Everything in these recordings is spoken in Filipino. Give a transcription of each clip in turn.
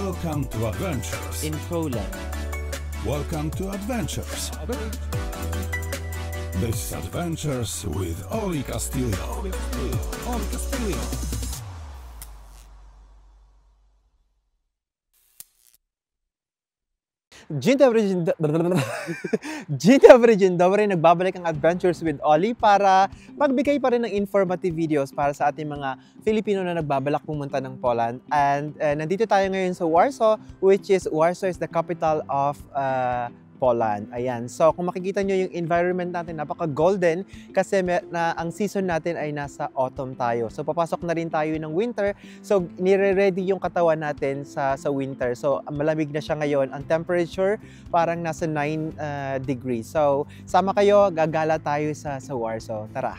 Welcome to Adventures in Poland. Welcome to Adventures. This is Adventures with Oli Castillo. Oli Castillo. Dzień dobry, nagbabalik ang Adventures with Oli para magbigay pa rin ng informative videos para sa ating mga Filipino na nagbabalak pumunta ng Poland. And nandito tayo ngayon sa Warsaw, which is Warsaw is the capital of Poland. Ayan. So kung makikita nyo yung environment natin, napaka-golden kasi ang season natin ay nasa autumn tayo. So papasok na rin tayo ng winter. So nire-ready yung katawan natin sa winter. So malamig na siya ngayon. Ang temperature parang nasa 9 degrees. So sama kayo, gagala tayo sa Warsaw. Tara!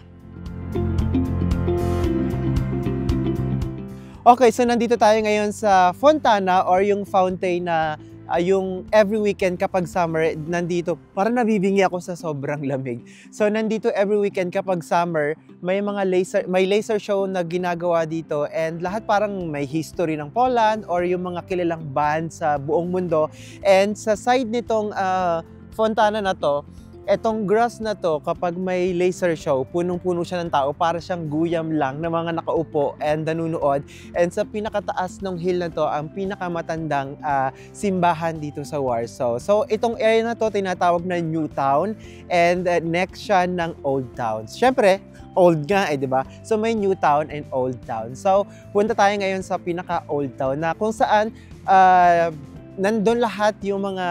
Okay, so nandito tayo ngayon sa Fontana or yung fountain na yung every weekend kapag summer, nandito, parang nabibingi ako sa sobrang lamig. So nandito every weekend kapag summer, may laser show na ginagawa dito and lahat parang may history ng Poland or yung mga kilalang band sa buong mundo. And sa side nitong Fontana na to, etong grass na to, kapag may laser show, punong-puno siya ng tao, para siyang guyam lang na mga nakaupo and nanunood. And sa pinakataas ng hill na to, ang pinakamatandang simbahan dito sa Warsaw. So itong area na to, tinatawag na New Town and next siya ng Old Town. Siyempre, old nga di ba? So may New Town and Old Town. So punta tayo ngayon sa pinaka-Old Town na kung saan nandun lahat yung mga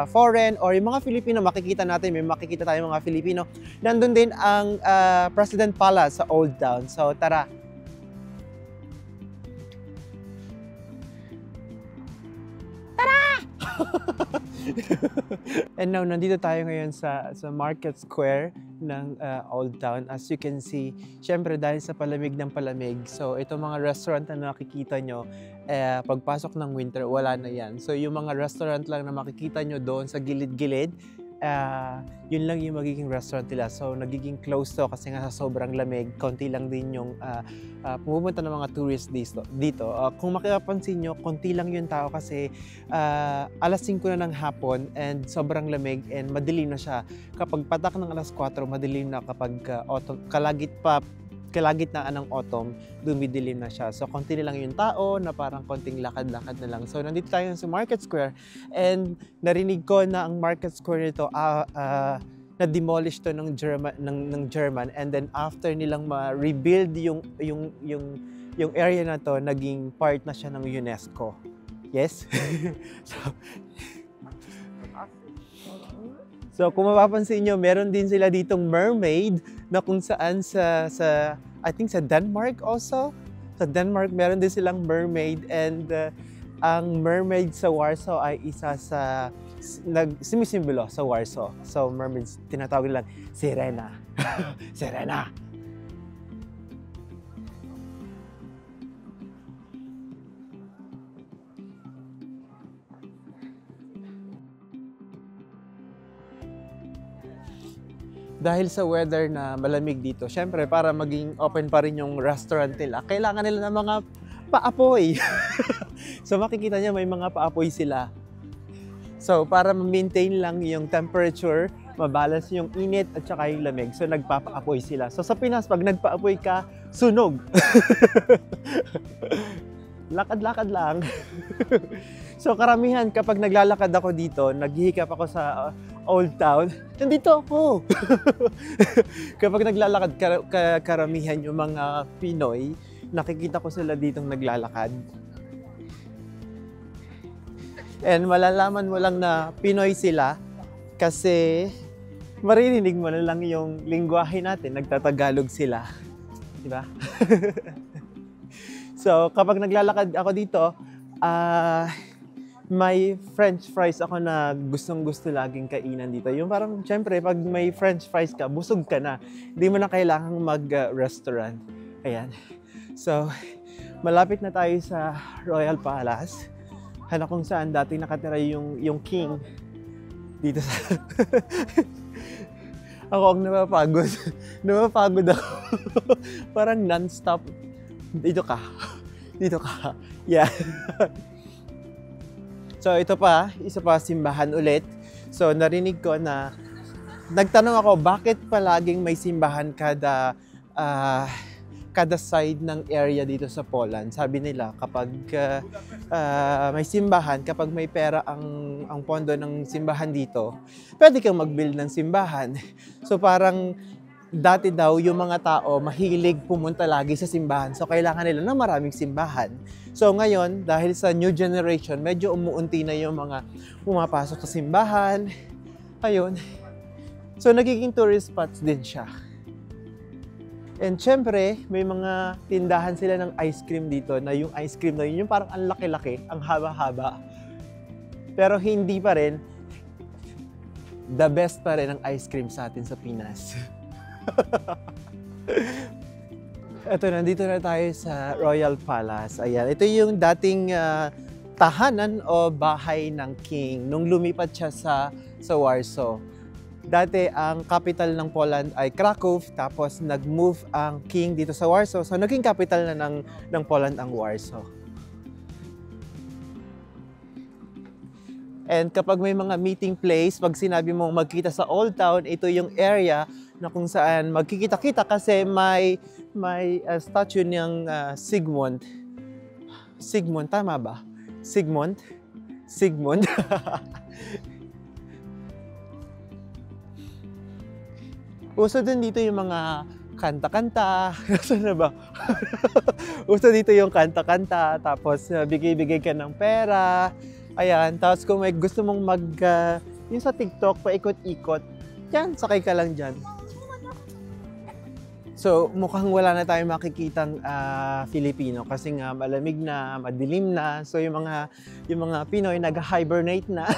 foreign or yung mga Filipino, makikita natin, may makikita tayong mga Filipino. Nandun din ang President Palace sa Old Town. So tara! And now, nandito tayo ngayon sa Market Square ng Old Town. As you can see, syempre dahil sa palamig ng palamig, so itong mga restaurant na nakikita nyo, pagpasok ng winter, wala na yan. So yung mga restaurant lang na makikita nyo doon sa gilid-gilid, yun lang yung magiging restaurant nila. So nagiging close to kasi nga sa sobrang lamig, konti lang din yung pumupunta ng mga tourists dito. Kung makipapansin nyo, konti lang yung tao kasi alas 5 na ng hapon and sobrang lamig and madilim na siya. Kapag patak ng alas 4, madilim na. Kapag autumn, kalagitnaan ng autumn, dumidilim na siya. So, konti na lang yung tao na parang konting lakad-lakad na lang. So, nandito tayo sa Market Square and narinig ko na ang Market Square nito na-demolish to ng German and then after nilang ma-rebuild yung area na to, naging part na siya ng UNESCO. Yes? So, kung mapapansin nyo, meron din sila ditong mermaid na kung saan I think sa Denmark also. Sa Denmark, meron din silang mermaid and ang mermaid sa Warsaw ay isa sa sumisimbolo sa Warsaw. So, mermaids, tinatawag nilang Sirena. Sirena! Dahil sa weather na malamig dito, syempre para maging open pa rin yung restaurant nila, kailangan nila ng mga paapoy. So makikita niyo may mga paapoy sila. So para ma-maintain lang yung temperature, mabalance yung init at saka yung lamig. So nagpapaapoy sila. So sa Pinas, pag nagpaapoy ka, sunog. Lakad-lakad lang. So karamihan kapag naglalakad ako dito, naghihikap ako sa Old Town, nandito ako. Kapag naglalakad, karamihan yung mga Pinoy, nakikita ko sila ditong naglalakad. And malalaman mo lang na Pinoy sila kasi maririnig mo na lang yung lingwahe natin, nagtatagalog sila. Diba? So kapag naglalakad ako dito, may French fries ako na gustong-gusto laging kainan dito. Yung parang, syempre, pag may French fries ka, busog ka na. Hindi mo na kailangang mag-restaurant. Ayan. So, malapit na tayo sa Royal Palace. Kung saan dati nakatira yung king dito sa... Ako ang napapagod. Napapagod ako. Parang non-stop. Dito ka. Dito ka. Yeah. So ito pa, isa pa simbahan ulit. So narinig ko na, nagtanong ako bakit palaging may simbahan kada side ng area dito sa Poland. Sabi nila kapag may simbahan, kapag may pera ang pondo ng simbahan dito, pwede kang mag-build ng simbahan. So parang dati daw yung mga tao mahilig pumunta lagi sa simbahan. So kailangan nila ng maraming simbahan. So ngayon, dahil sa new generation, medyo umuunti na yung mga pumapasok sa simbahan. Ayun. So nagiging tourist spots din siya. And syempre, may mga tindahan sila ng ice cream dito na yung ice cream na yun, yung parang ang laki-laki, ang haba-haba. Pero hindi pa rin, the best pa rin ang ice cream sa atin sa Pinas. Ito, nandito na tayo sa Royal Palace. Ayan, ito yung dating tahanan o bahay ng king nung lumipat siya sa Warsaw. Dati, ang capital ng Poland ay Krakow, tapos nag-move ang king dito sa Warsaw. So, naging capital na ng Poland ang Warsaw. And kapag may mga meeting place, pag sinabi mong magkita sa Old Town, ito yung area na kung saan magkikita-kita kasi may statue ng Sigmund. Sigmund, tama ba? Sigmund? Sigmund. Uso din dito yung mga kanta-kanta. Saan na ba? Uso dito yung kanta-kanta. Tapos bigay-bigay ka ng pera. Ayan. Tapos kung may gusto mong yung sa TikTok, paikot-ikot. Yan, sakay ka lang dyan. So, mukhang wala na tayong makikitang Filipino kasi nga malamig na, madilim na. So, yung mga Pinoy nag-hibernate na.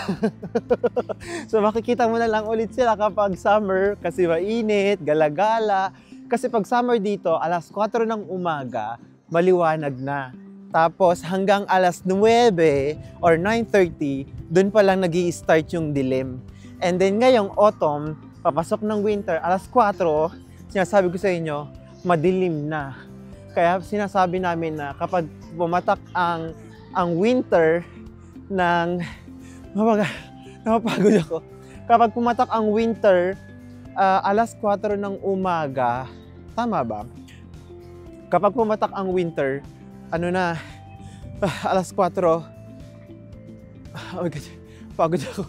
So, makikita mo na lang ulit sila kapag summer kasi mainit, gala-gala. Kasi pag summer dito, alas 4 ng umaga, maliwanag na. Tapos hanggang alas 9 or 9:30, dun pa lang nag-i-start yung dilim. And then ngayong autumn, papasok ng winter, alas 4, sinasabi ko sa inyo, madilim na. Kaya sinasabi namin na kapag bumatak ang winter ng... Napapagod ako. Kapag pumatak ang winter, alas 4 ng umaga, tama ba? Kapag pumatak ang winter, alas 4, oh my God, pagod ako.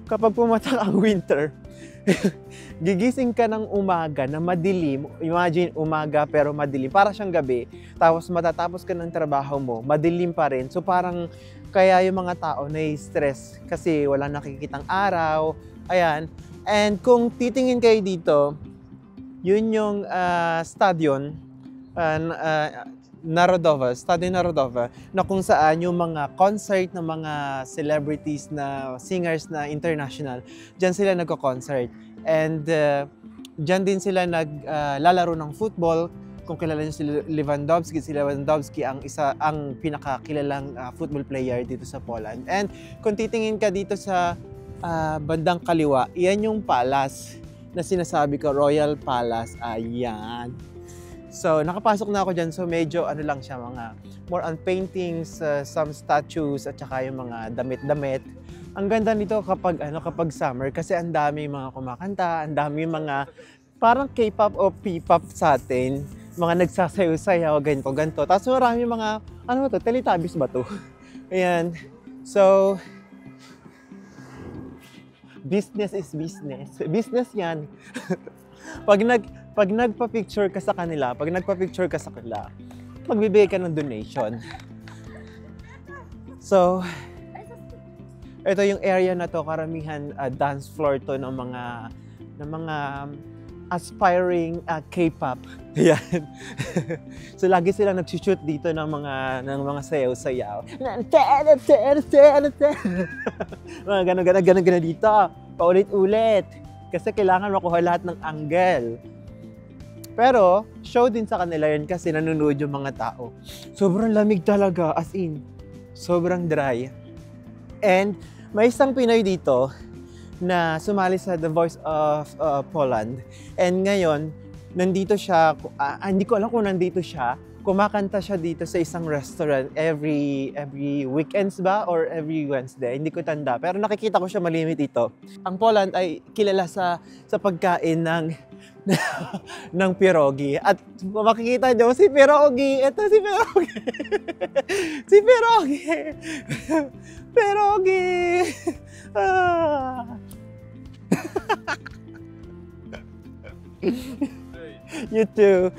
Kapag pumatak ang winter, gigising ka ng umaga na madilim. Imagine umaga pero madilim. Para siyang gabi. Tapos matatapos ka ng trabaho mo, madilim pa rin. So parang kaya yung mga tao na-stress kasi wala nakikitang araw. Ayan. And kung titingin kayo dito, yun yung stadion, Stadion Narodowa, na kung saan yung mga concert ng mga celebrities na singers na international, dyan sila nagko-concert. And dyan din sila naglalaro ng football. Kung kilala niyo si Lewandowski ang pinakakilalang football player dito sa Poland. And kung titingin ka dito sa bandang kaliwa, iyan yung palace na sinasabi ko, Royal Palace. Ayan. So, nakapasok na ako dyan. So, medyo lang siya, mga more on paintings, some statues, at saka yung mga damit-damit. Ang ganda nito kapag summer kasi ang dami mga kumakanta, ang dami mga parang K-pop o P-pop sa atin. Mga nagsasayaw-sayaw, ganito. Tapos marami mga, Teletubbies ba to? Ayan. So, business is business. Business yan. Pag nagpa-picture ka sa kanila, magbibigay ka ng donation. So, ito yung area na to, karamihan dance floor to ng mga aspiring K-pop. Yan. So lagi silang nag-shoot dito ng mga sayaw-sayaw. Mga ganun dito. Paulit-ulit. Kasi kailangan makuha lahat ng angle. Pero, show din sa kanila yun kasi nanonood yung mga tao. Sobrang lamig talaga, as in, sobrang dry. And may isang Pinoy dito na sumali sa The Voice of Poland. And ngayon, nandito siya, hindi ko alam kung nandito siya kumakanta siya dito sa isang restaurant every weekends ba or every Wednesday, hindi ko tanda. Pero nakikita ko siya malimit dito. Ang Poland ay kilala sa pagkain ng pierogi. At makikita niyo si pierogi. Ito si pierogi. Si pierogi. Pierogi. Ah. You too.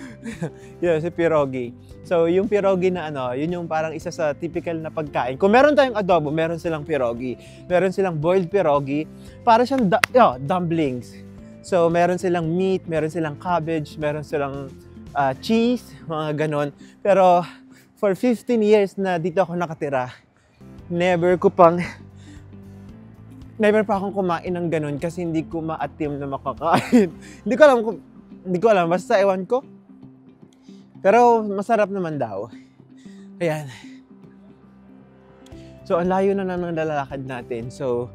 Yeah, si pierogi. So, yung pierogi na yun yung parang isa sa typical na pagkain. Kung meron tayong adobo, meron silang pierogi. Meron silang boiled pierogi. Para siyang dumplings. So, meron silang meat, meron silang cabbage, meron silang cheese, mga ganon. Pero, for 15 years na dito ako nakatira, never pa akong kumain ng ganon kasi hindi ko maatim na makakain. Hindi ko alam, basta ewan ko. Pero masarap naman daw. Ayan. So, ang layo na ng lalakad natin. So,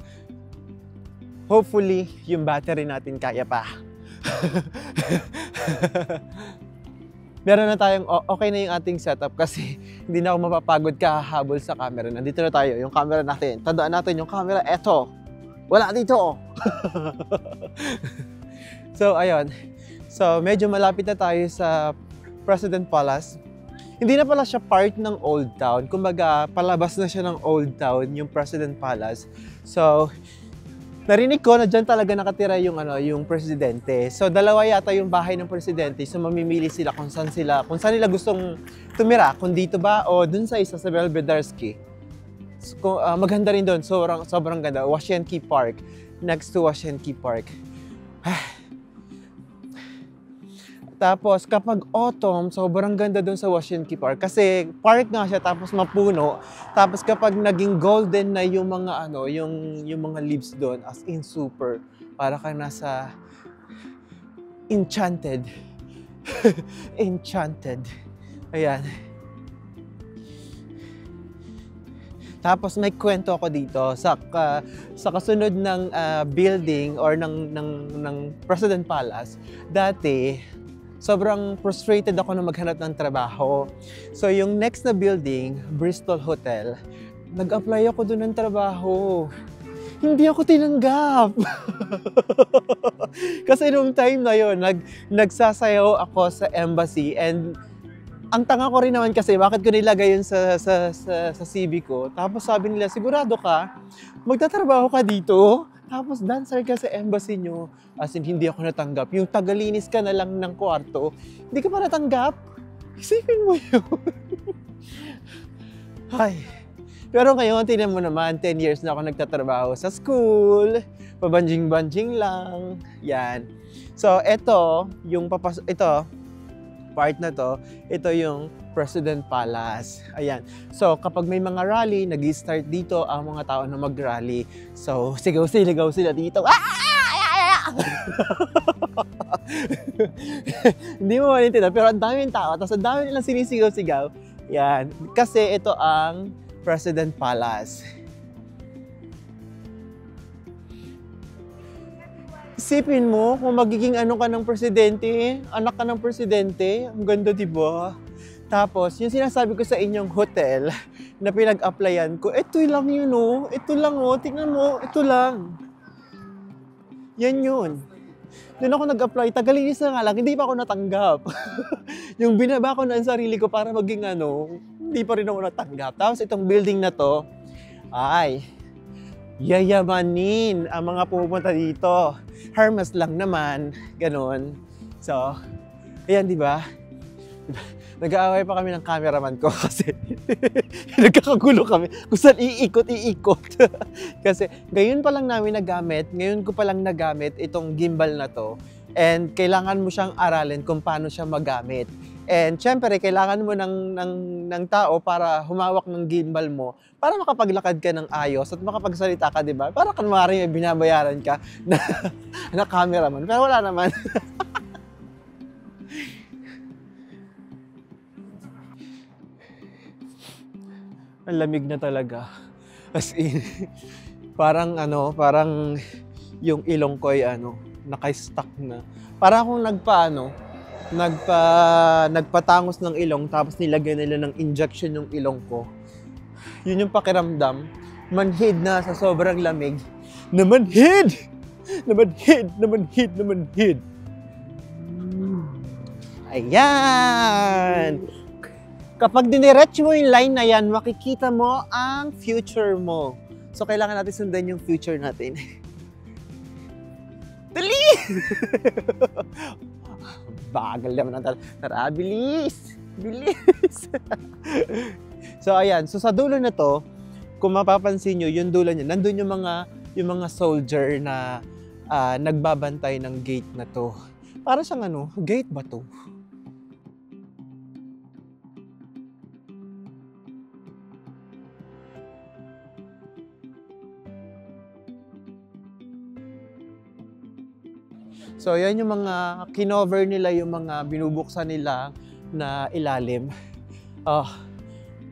hopefully, yung battery natin kaya pa. Meron na tayong, okay na yung ating setup kasi hindi na ako mapapagod kahabol sa camera. Nandito na tayo, yung camera natin. Tandaan natin yung camera, eto. Wala dito. So, ayun. So, medyo malapit na tayo sa President Palace. Hindi na pala siya part ng Old Town. Kumbaga, palabas na siya ng Old Town, yung President Palace. So, narinig ko na dyan talaga nakatira yung presidente. So, dalawa yata yung bahay ng presidente. So, mamimili sila kung saan nila gustong tumira. Kung dito ba o dun sa isa sa Belvedersky. So, maganda rin doon. Sobrang ganda. Washienki Park. Next to Washienki Park. Tapos, kapag autumn, sobrang ganda doon sa Washienki Park. Kasi park nga siya, tapos mapuno. Tapos kapag naging golden na yung mga yung mga leaves doon, as in super. Para kang nasa enchanted. Enchanted. Ayan. Tapos may kwento ako dito sa kasunod ng building or ng President Palace. Dati, sobrang frustrated ako na maghanap ng trabaho. So, yung next na building, Bristol Hotel, nag-apply ako doon ng trabaho. Hindi ako tinanggap. Kasi nung time na yun, nagsasayaw ako sa embassy and ang tanga ko rin naman kasi bakit ko nilagay yun sa CV ko. Tapos sabi nila, sigurado ka, magtatrabaho ka dito? Tapos dancer ka sa embassy nyo. As in, hindi ako natanggap. Yung tagalinis ka na lang ng kwarto, hindi ka pa natanggap. Isipin mo yun. Ay. Pero ngayon, tingnan mo naman, 10 years na ako nagtatrabaho sa school. Pabanjing-banjing lang. Yan. So, ito, part na to, ito yung President Palace. Ayan. So, kapag may mga rally, nag-start dito ang mga tao na mag-rally. So, sigaw-sigaw sila dito. Hindi mo manintindihan, pero ang daming tao, tapos ang dami nilang sinisigaw-sigaw. Yan. Kasi ito ang President Palace. Isipin mo, kung magiging ka ng presidente, anak ka ng presidente, ang ganda, diba? Tapos, yung sinasabi ko sa inyong hotel na pinag-applyan ko, ito lang yun, oh. Ito lang, oh. Tingnan mo, ito lang. Yan yun. Doon ako nag-apply, tagalinis na nga lang, hindi pa ako natanggap. Yung binaba ko na ang sarili ko para maging hindi pa rin ako natanggap. Tapos itong building na to, ay, yayamanin ang mga pupunta dito. Hermes lang naman, ganon. So, ayan, di ba? Nag-aaway pa kami ng cameraman ko kasi nagkakagulo kami kung saan iikot. Kasi ngayon pa lang namin nagamit, ngayon ko pa lang nagamit itong gimbal na to. And kailangan mo siyang aralin kung paano siya magamit. And syempre, kailangan mo ng tao para humawak ng gimbal mo para makapaglakad ka ng ayos at makapagsalita ka, di ba? Para kanwari may binabayaran ka na cameraman. Pero wala naman. Ang lamig na talaga. As in, parang yung ilong ko ay naka-stuck na. Parang akong nagpatangos ng ilong tapos nilagyan nila ng injection yung ilong ko. Yun yung pakiramdam. Manhid na sa sobrang lamig. Namanhid! Namanhid! Namanhid! Namanhid! Ayan! Kapag diniretso mo yung line na yan, makikita mo ang future mo. So, kailangan natin sundan yung future natin. Dali! Bagal naman ang tara, bilis! Bilis! So, ayan. So, sa dulo na to, kung mapapansin nyo, yung dulo niya, nandun yung mga soldier na nagbabantay ng gate na to. Para siyang ano, gate ba to? So, yan yung mga kinover nila, yung mga binubuksan nila na ilalim.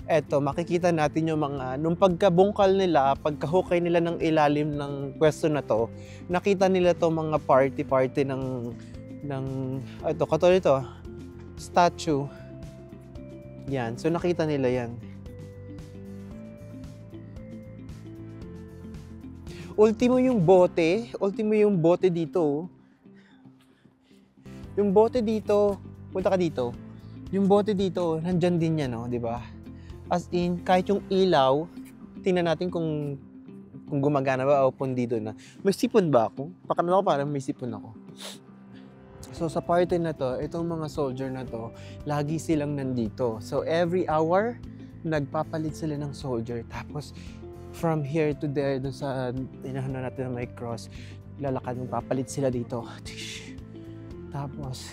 Eto, makikita natin yung mga, nung pagkabungkal nila, pagkahukay nila ng ilalim ng pwesto na to, nakita nila to mga party ng ito, katulad ito, statue. Yan, so nakita nila yan. Ultimo yung bote dito. Yung bote dito, punta ka dito. Yung bote dito, nandyan din yan, no, di ba? As in, kahit yung ilaw, tingnan natin kung gumagana ba o pundido na. May sipon ba ako? Pakiramdam ko parang may sipon ako. So sa party na to, itong mga soldier na to, lagi silang nandito. So every hour, nagpapalit sila ng soldier. Tapos from here to there, dun sa inahan natin na may cross, lalakad, papalit sila dito. Tapos,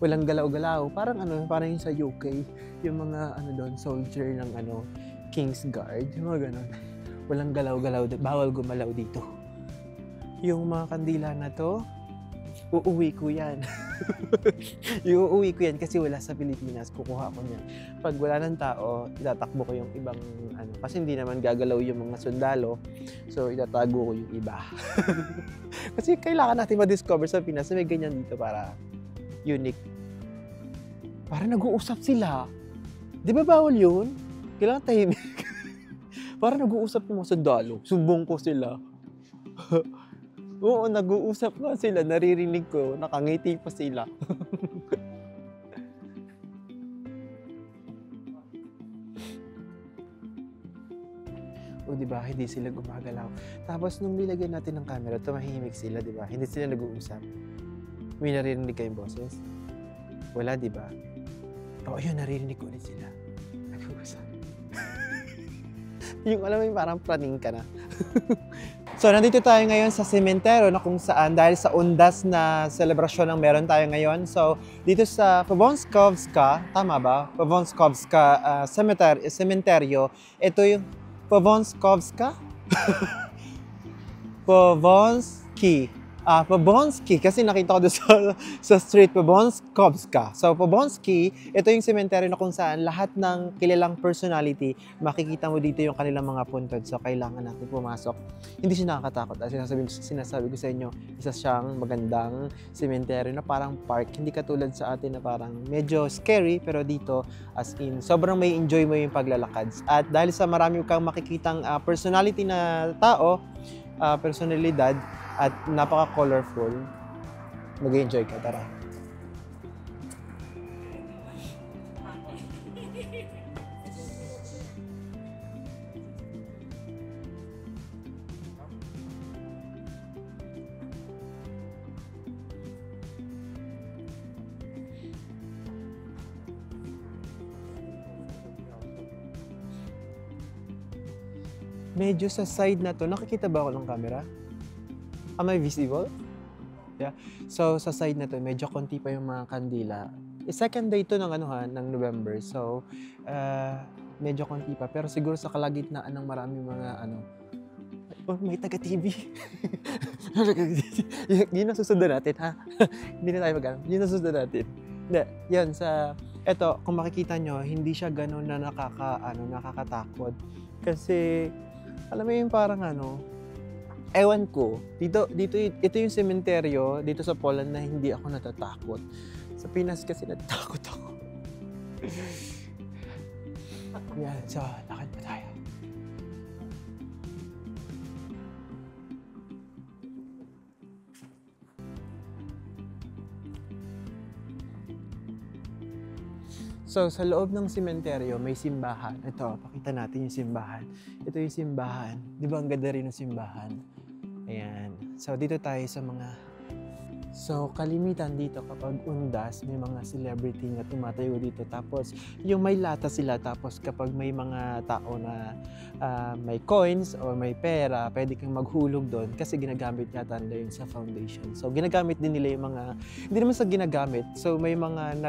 walang galaw-galaw. Parang yung sa UK, yung mga doon, soldier ng King's Guard, yung mga ganun. Walang galaw-galaw, bawal gumalaw dito. Yung mga kandila na to, uuwi ko yan. Uuwi ko yan kasi wala sa Pilipinas, kukuha ko niyan. Pag wala ng tao, itatakbo ko yung ibang kasi hindi naman gagalaw yung mga sundalo, so itatago ko yung iba. Kasi kailangan natin ma-discover sa Pinas na may ganyan dito para unique. Para nag-uusap sila. Di ba bawal yun? Kailangan tahimik. Para nag-uusap yung mga sundalo. Sumbong ko sila. Oo, nag-uusap nga sila. Naririnig ko. Nakangiti pa sila. O diba, hindi sila gumagalaw. Tapos nung nilagyan natin ng camera, tumahimik sila, diba? Hindi sila nag-uusap. May naririnig kayong boses? Wala, diba? O ayun, naririnig ko ulit sila. Nag-uusap. Yung alam mo yung parang praning ka na. So, nandito tayo ngayon sa sementeryo na kung saan dahil sa undas na selebrasyon ang meron tayo ngayon. So, dito sa Powązkowska, tama ba? Powązkowska sementeryo. Ito yung Powązkowska? Powązki. Kasi nakita ko doon sa street, Powązkowska. So, Powązki, ito yung sementeryo na kung saan lahat ng kilalang personality, makikita mo dito yung kanilang mga puntod. So, kailangan natin pumasok. Hindi siya nakakatakot. As sinasabi ko sa inyo, isa siyang magandang sementeryo na parang park. Hindi katulad sa atin na parang medyo scary, pero dito, as in, sobrang may enjoy mo yung paglalakad. At dahil sa marami kang makikitang personality na tao, personalidad, at napaka-colorful, mag-enjoy ka. Tara. Medyo sa side na to, nakikita ba ako ng camera? Am I visible? Yeah. So, sa side na to, medyo konti pa yung mga kandila. Second day to ng ng November. So, medyo konti pa. Pero siguro sa kalagitnaan ng maraming mga may taga-TV. Yun ang susunod natin, ha? Hindi na tayo mag-alam. Yun ang susunod natin. Hindi, yun, eto, kung makikita nyo, hindi siya ganun na nakakatakot. Kasi, alam mo yung parang ito yung sementeryo dito sa Poland na hindi ako natatakot. Sa Pinas kasi natakot ako. Yan, so lakad pa tayo. So, sa loob ng sementeryo, may simbahan. Ito, pakita natin yung simbahan. Ito yung simbahan. Di ba ang ganda rin ng simbahan? Ayan. So, dito tayo sa mga... So, kalimitan dito kapag undas, may mga celebrity na tumatayo dito. Tapos, yung may lata sila. Tapos, kapag may mga tao na may coins or may pera, pwede kang maghulog doon kasi ginagamit yata nila yun sa foundation. So, ginagamit din nila yung mga... Hindi naman sa ginagamit. So, may mga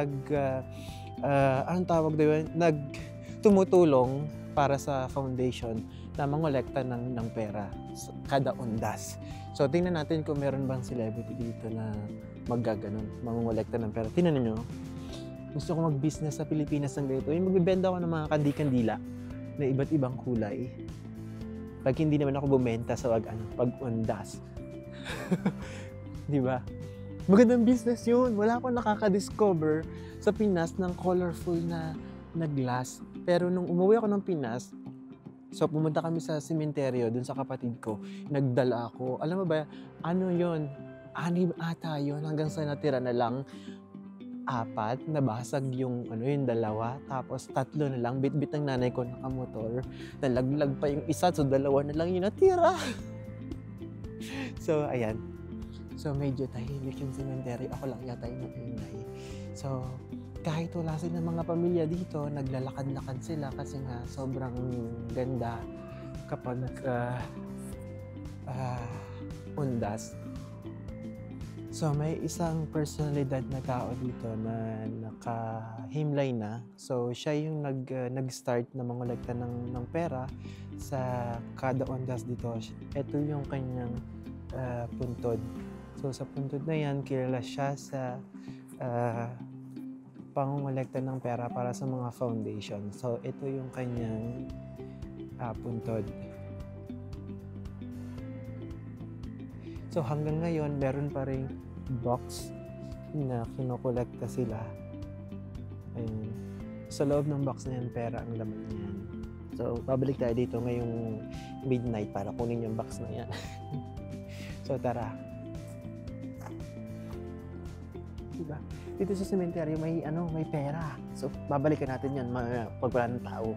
anong tawag doon? Tumutulong para sa foundation na mangolekta ng pera kada undas. So, tingnan natin kung meron bang celebrity dito na maggaganon, mangongolekta ng pera. Tingnan niyo. Gusto ko mag-business sa Pilipinas ng ganito. Yung magbibenta ako ng mga kandi-kandila na iba't ibang kulay. Pag hindi naman ako bumenta sa pag-undas. Di ba? Magandang business yun. Wala akong nakaka-discover sa Pinas ng colorful na glass. Pero nung umuwi ako ng Pinas, so pumunta kami sa sementeryo dun sa kapatid ko, nagdala ako. Alam mo ba, ano yun? 6 ata yun hanggang sa natira na lang 4, nabasag yung 2, tapos 3 na lang, bit-bit ng nanay ko nakamotor, nalaglag pa yung isa, so 2 na lang yung natira. So, ayan. So, medyo tahimik yung sementeryo. Ako lang yata yung naingay. So, kahit wala silang mga pamilya dito, naglalakad-lakad sila kasi nga sobrang ganda kapag undas. So, may isang personalidad na tao dito na naka-himlay na. So, siya yung nag-start na mangolekta ng pera sa kada undas dito. Ito yung kanyang puntod. So, sa puntod na yan, kilala siya sa pangongolekta ng pera para sa mga foundation. So, ito yung kanyang puntod. So, hanggang ngayon, meron pa rin box na kinokolekta sila. Ayun. Sa loob ng box na yan, pera ang laman niyan. So, babalik tayo dito ngayong midnight para kunin yung box na yan. So, tara. Diba? Dito sa sementeryo may pera. So babalikan natin 'yan pag wala ng tao.